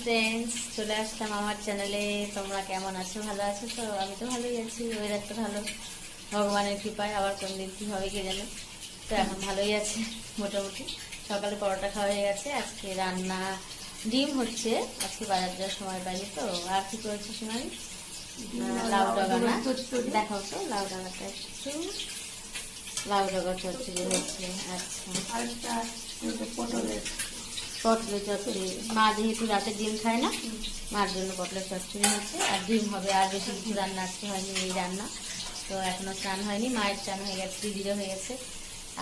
Friends, চলে আসলাম আমার চ্যানেলে। তোমরা কেমন আছো? ভালো আছো তো? আমি তো ভালোই আছি, ওয়েদারটা ভালো, ভগবানের কৃপায়। আবার কোন দিন কি হবে কে জানে। তো এখন ভালোই আছে মোটামুটি। সকালে পরোটা খাওয়া হয়ে গেছে। আজকে রান্না ডিম হচ্ছে, আজকে বাজার যাওয়ার সময় পাইনি তো। আর কি করেছি সোনালি? লাউ ডাগানা, দেখাও তো লাউ ডাগাটা একটু। লাউ ডাগা চচ্চড়ি হচ্ছে। আচ্ছা, পটলের চচ্চড়ি। মা যেহেতু রাতে ডিম খায় না, মার জন্য পটলের চচ্চড়ি হচ্ছে। আর ডিম হবে। আর বেশি কিছু রান্না আজকে হয়নি, এই রান্না। তো এখনো স্নান হয়নি, মায়ের স্নান হয়ে গেছে, দিদিরও হয়ে গেছে।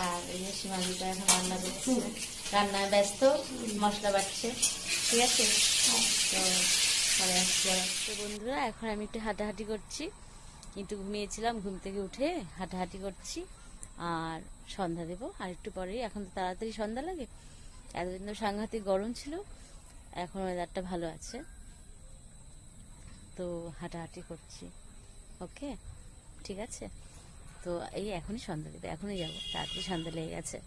আর এই যে সীমাদিটা এখন রান্না করছে, রান্নায় ব্যস্ত, মশলা বাটছে। ঠিক আছে, তো পরে আসছে। তো বন্ধুরা, এখন আমি একটু হাঁটাহাঁটি করছি। একটু ঘুমিয়েছিলাম, ঘুম থেকে উঠে হাঁটাহাঁটি করছি। আর সন্ধ্যা দেবো আর একটু পরেই। এখন তো তাড়াতাড়ি সন্ধ্যা লাগে। এতদিন তো সাংঘাতিক গরম ছিল, এখন ওয়েদারটা ভালো আছে, তো হাঁটাহাঁটি করছি। ওকে, ঠিক আছে। তো এই এখনই সন্ধ্যা দেবে, এখনই যাবো, তাড়াতাড়ি সন্ধ্যা লেগে গেছে।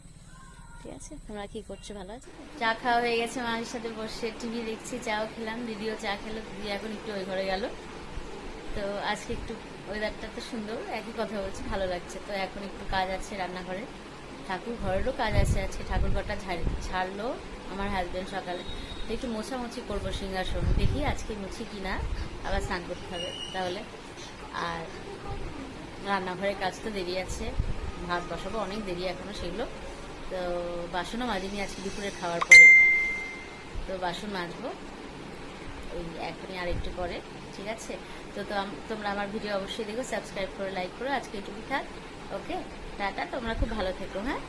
ঠিক আছে, তোমরা কি করছো? ভালো আছো? চা খাওয়া হয়ে গেছে, মায়ের সাথে বসে টিভি দেখছি। চাও খেলাম, দিদিও চা খেলো। দিদি এখন একটু ওই ঘরে গেল। তো আজকে একটু ওয়েদারটা তো সুন্দর, একই কথা বলছি, ভালো লাগছে। তো এখন একটু কাজ আছে রান্নাঘরে, ঠাকুর ঘরেরও কাজ আছে। আজকে ঠাকুর ঘরটা ছাড়লো আমার হাজবেন্ড সকালে। তো একটু মোছামুছি করবো সিংহাসন, দেখি আজকে মুছি কিনা, আবার স্নান করতে হবে তাহলে। আর রান্নাঘরের কাজ তো দেরি আছে, ভাত বসাবো অনেক দেরি এখনো সেগুলো। তো বাসনও মাজিনি আজকে দুপুরে খাওয়ার পরে, তো বাসন মাজবো ওই এখনই আর একটু পরে। ঠিক আছে, তো তোমরা আমার ভিডিও অবশ্যই দেখো, সাবস্ক্রাইব করে লাইক করো। আজকে এটুকুই থাক। ওকে, টাটা, তোমরা খুব ভালো থেকো। হ্যাঁ।